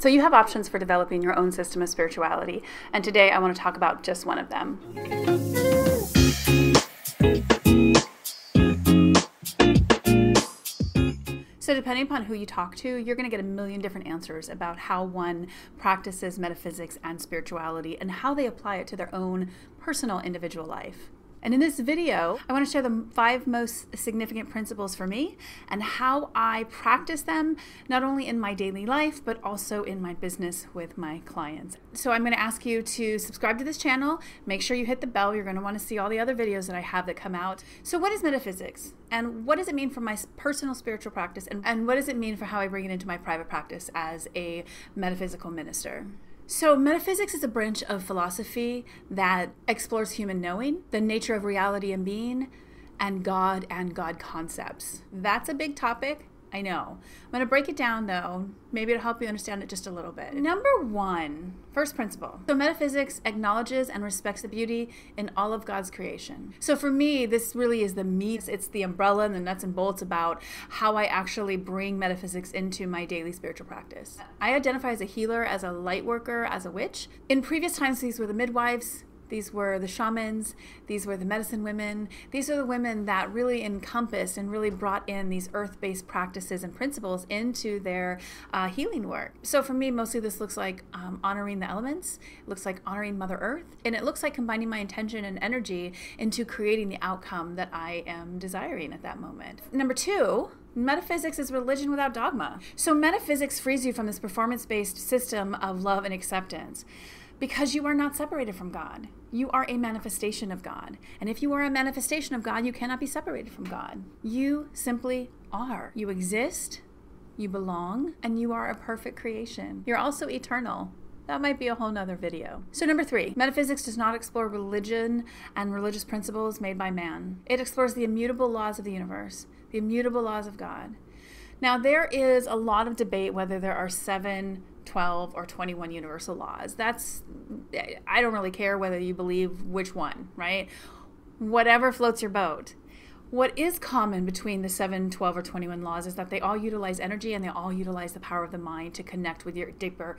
So you have options for developing your own system of spirituality, and today I want to talk about just one of them. So depending upon who you talk to, you're going to get a million different answers about how one practices metaphysics and spirituality and how they apply it to their own personal individual life. And in this video, I want to share the 5 most significant principles for me and how I practice them, not only in my daily life, but also in my business with my clients. So I'm going to ask you to subscribe to this channel. Make sure you hit the bell. You're going to want to see all the other videos that I have that come out. So what is metaphysics? And what does it mean for my personal spiritual practice? And what does it mean for how I bring it into my private practice as a metaphysical minister? So metaphysics is a branch of philosophy that explores human knowing, the nature of reality and being, and God concepts. That's a big topic, I know. I'm going to break it down though. Maybe it'll help you understand it just a little bit. Number 1, first principle. So metaphysics acknowledges and respects the beauty in all of God's creation. So for me, this really is the meat. It's the umbrella and the nuts and bolts about how I actually bring metaphysics into my daily spiritual practice. I identify as a healer, as a light worker, as a witch. In previous times, these were the midwives. These were the shamans, these were the medicine women. These are the women that really encompassed and really brought in these earth-based practices and principles into their healing work. So for me, mostly this looks like honoring the elements, it looks like honoring Mother Earth, and it looks like combining my intention and energy into creating the outcome that I am desiring at that moment. Number 2, metaphysics is religion without dogma. So metaphysics frees you from this performance-based system of love and acceptance. Because you are not separated from God. You are a manifestation of God. And if you are a manifestation of God, you cannot be separated from God. You simply are. You exist, you belong, and you are a perfect creation. You're also eternal. That might be a whole nother video. So number 3, metaphysics does not explore religion and religious principles made by man. It explores the immutable laws of the universe, the immutable laws of God. Now there is a lot of debate whether there are 7, 12, or 21 universal laws. I don't really care whether you believe which one, right? Whatever floats your boat. What is common between the 7, 12, or 21 laws is that they all utilize energy and they all utilize the power of the mind to connect with your deeper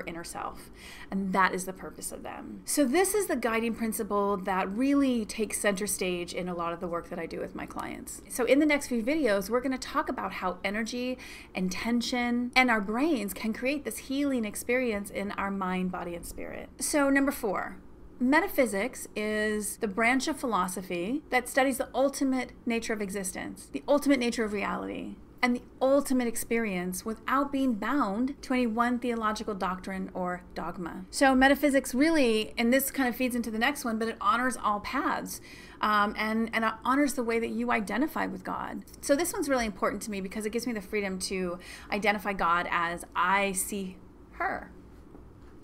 inner self. And that is the purpose of them. So this is the guiding principle that really takes center stage in a lot of the work that I do with my clients. So in the next few videos, we're going to talk about how energy, intention, and our brains can create this healing experience in our mind, body, and spirit. So number 4. Metaphysics is the branch of philosophy that studies the ultimate nature of existence, the ultimate nature of reality, and the ultimate experience without being bound to any one theological doctrine or dogma. So metaphysics really, and this kind of feeds into the next one, but it honors all paths and it honors the way that you identify with God. So this one's really important to me because it gives me the freedom to identify God as I see her.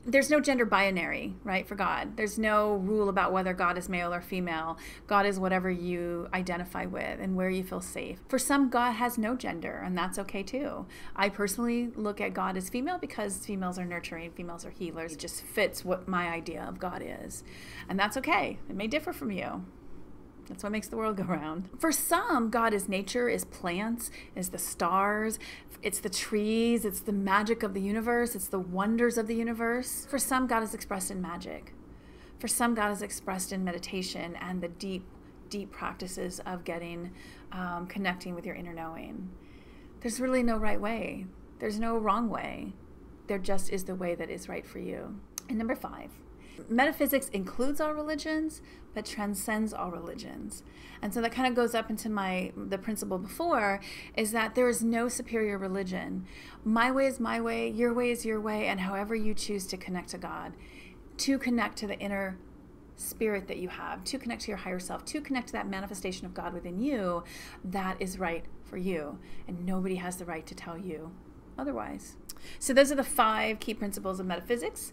There's no gender binary, right, for God. There's no rule about whether God is male or female. God is whatever you identify with and where you feel safe. For some, God has no gender, and that's okay too. I personally look at God as female because females are nurturing, females are healers. It just fits what my idea of God is. And that's okay. It may differ from you. That's what makes the world go round. For some, God is nature, is plants, is the stars, it's the trees, it's the magic of the universe, it's the wonders of the universe. For some, God is expressed in magic. For some, God is expressed in meditation and the deep, deep practices of connecting with your inner knowing. There's really no right way. There's no wrong way. There just is the way that is right for you. And number 5. Metaphysics includes all religions, but transcends all religions. And so that kind of goes up into the principle before, is that there is no superior religion. My way is my way, your way is your way, and however you choose to connect to God, to connect to the inner spirit that you have, to connect to your higher self, to connect to that manifestation of God within you, that is right for you. And nobody has the right to tell you otherwise. So those are the 5 key principles of metaphysics,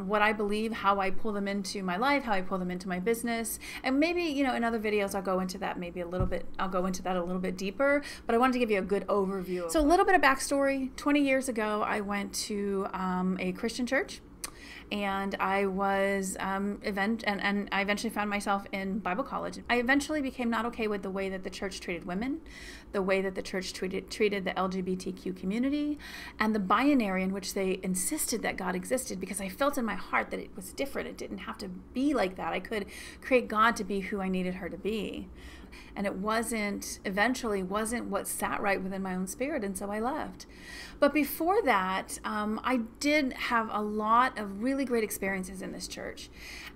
what I believe, how I pull them into my life, how I pull them into my business, and maybe, in other videos I'll go into that maybe a little bit, I'll go into that a little bit deeper, but I wanted to give you a good overview. So a little bit of backstory. 20 years ago, I went to a Christian church. and I was and I eventually found myself in Bible college. I eventually became not okay with the way that the church treated women, the way that the church treated the LGBTQ community, and the binary in which they insisted that God existed, because I felt in my heart that it was different. It didn't have to be like that. I could create God to be who I needed her to be. And it eventually wasn't what sat right within my own spirit, and so I left. But before that, I did have a lot of really great experiences in this church.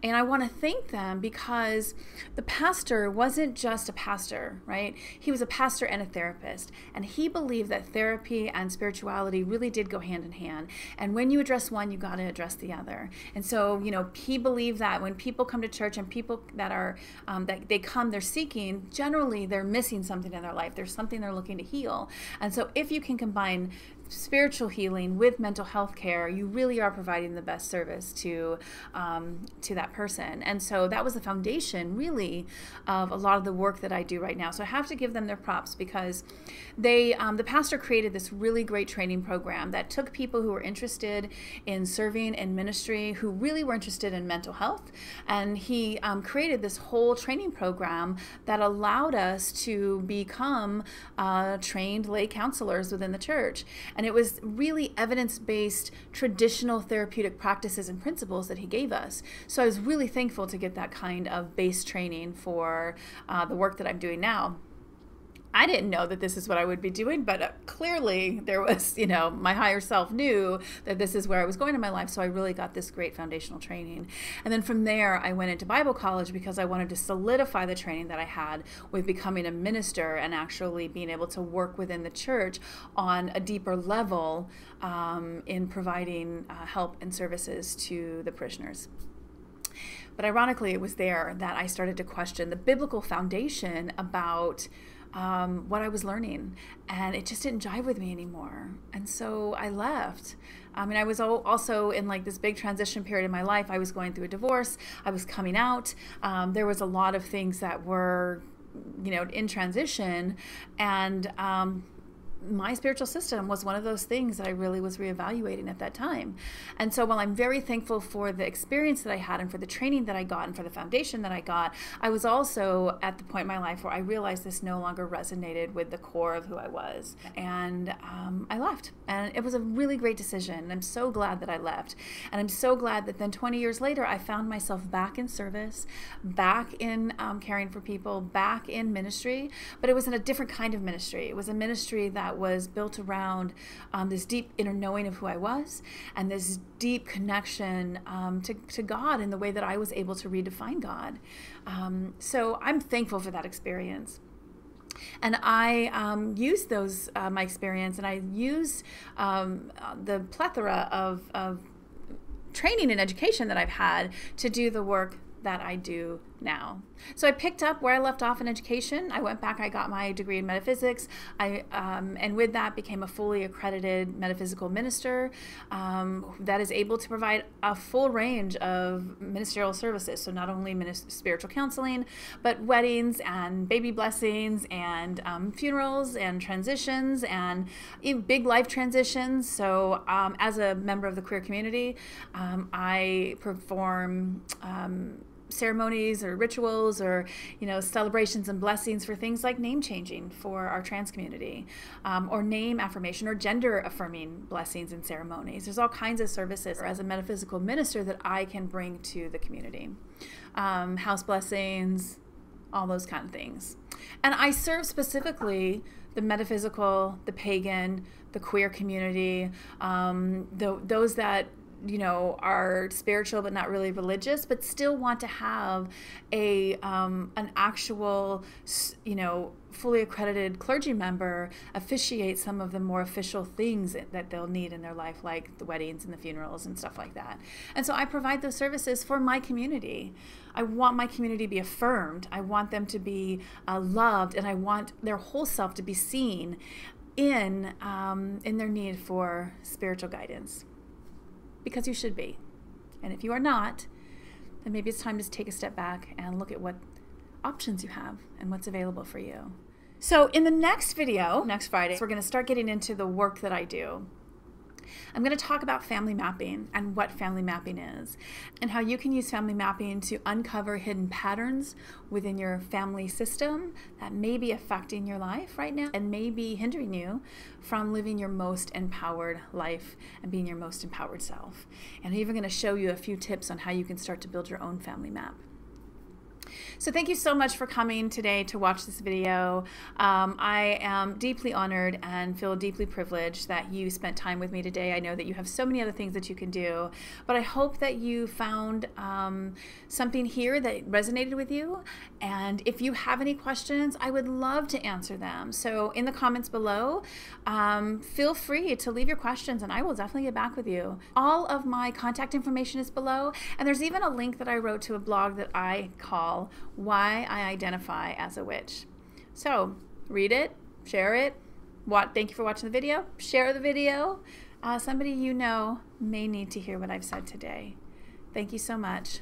And I want to thank them because the pastor wasn't just a pastor, right? He was a pastor and a therapist. And he believed that therapy and spirituality really did go hand in hand. And when you address one, you got to address the other. And so, he believed that when people come to church and people that are, that they come, they're seeking, generally they're missing something in their life. There's something they're looking to heal. And so if you can combine spiritual healing with mental health care, you really are providing the best service to that person. And so that was the foundation, really, of a lot of the work that I do right now. So I have to give them their props, because the pastor created this really great training program that took people who were interested in serving in ministry, who really were interested in mental health, and he created this whole training program that allowed us to become trained lay counselors within the church. And it was really evidence-based, traditional therapeutic practices and principles that he gave us. So I was really thankful to get that kind of base training for the work that I'm doing now. I didn't know that this is what I would be doing, but clearly there was, my higher self knew that this is where I was going in my life. So I really got this great foundational training. And then from there, I went into Bible college because I wanted to solidify the training that I had with becoming a minister and actually being able to work within the church on a deeper level in providing help and services to the parishioners. But ironically, it was there that I started to question the biblical foundation about what I was learning, and it just didn't jive with me anymore. And so I left. I was also in this big transition period in my life. I was going through a divorce. I was coming out. There was a lot of things that were, in transition, and my spiritual system was one of those things that I really was reevaluating at that time. And so while I'm very thankful for the experience that I had and for the training that I got and for the foundation that I got, I was also at the point in my life where I realized this no longer resonated with the core of who I was. And I left. And it was a really great decision. I'm so glad that I left. And I'm so glad that then 20 years later, I found myself back in service, back in caring for people, back in ministry. But it was in a different kind of ministry. It was a ministry that was built around this deep inner knowing of who I was and this deep connection to God in the way that I was able to redefine God. So I'm thankful for that experience. And I used my experience, and I used the plethora of training and education that I've had to do the work that I do now. So I picked up where I left off in education. I went back, I got my degree in metaphysics. And with that became a fully accredited metaphysical minister that is able to provide a full range of ministerial services. So not only spiritual counseling, but weddings and baby blessings and funerals and transitions and big life transitions. So as a member of the queer community, I perform ceremonies or rituals or celebrations and blessings for things like name changing for our trans community, or name affirmation or gender affirming blessings and ceremonies. There's all kinds of services as a metaphysical minister that I can bring to the community. House blessings, all those kind of things. And I serve specifically the metaphysical, the pagan, the queer community, those that are spiritual but not really religious, but still want to have an actual, fully accredited clergy member officiate some of the more official things that they'll need in their life, like the weddings and the funerals and stuff like that. And so I provide those services for my community. I want my community to be affirmed. I want them to be loved, and I want their whole self to be seen in their need for spiritual guidance. Because you should be. And if you are not, then maybe it's time to take a step back and look at what options you have and what's available for you. So in the next video, next Friday, we're going to start getting into the work that I do. I'm going to talk about family mapping and what family mapping is, and how you can use family mapping to uncover hidden patterns within your family system that may be affecting your life right now and may be hindering you from living your most empowered life and being your most empowered self. And I'm even going to show you a few tips on how you can start to build your own family map. So thank you so much for coming today to watch this video. I am deeply honored and feel deeply privileged that you spent time with me today. I know that you have so many other things that you can do, but I hope that you found something here that resonated with you. And if you have any questions, I would love to answer them. So in the comments below, feel free to leave your questions and I will definitely get back with you. All of my contact information is below, and there's even a link that I wrote to a blog that I call Why I Identify as a Witch. So read it, share it. Thank you for watching the video. Share the video. Somebody you know may need to hear what I've said today. Thank you so much.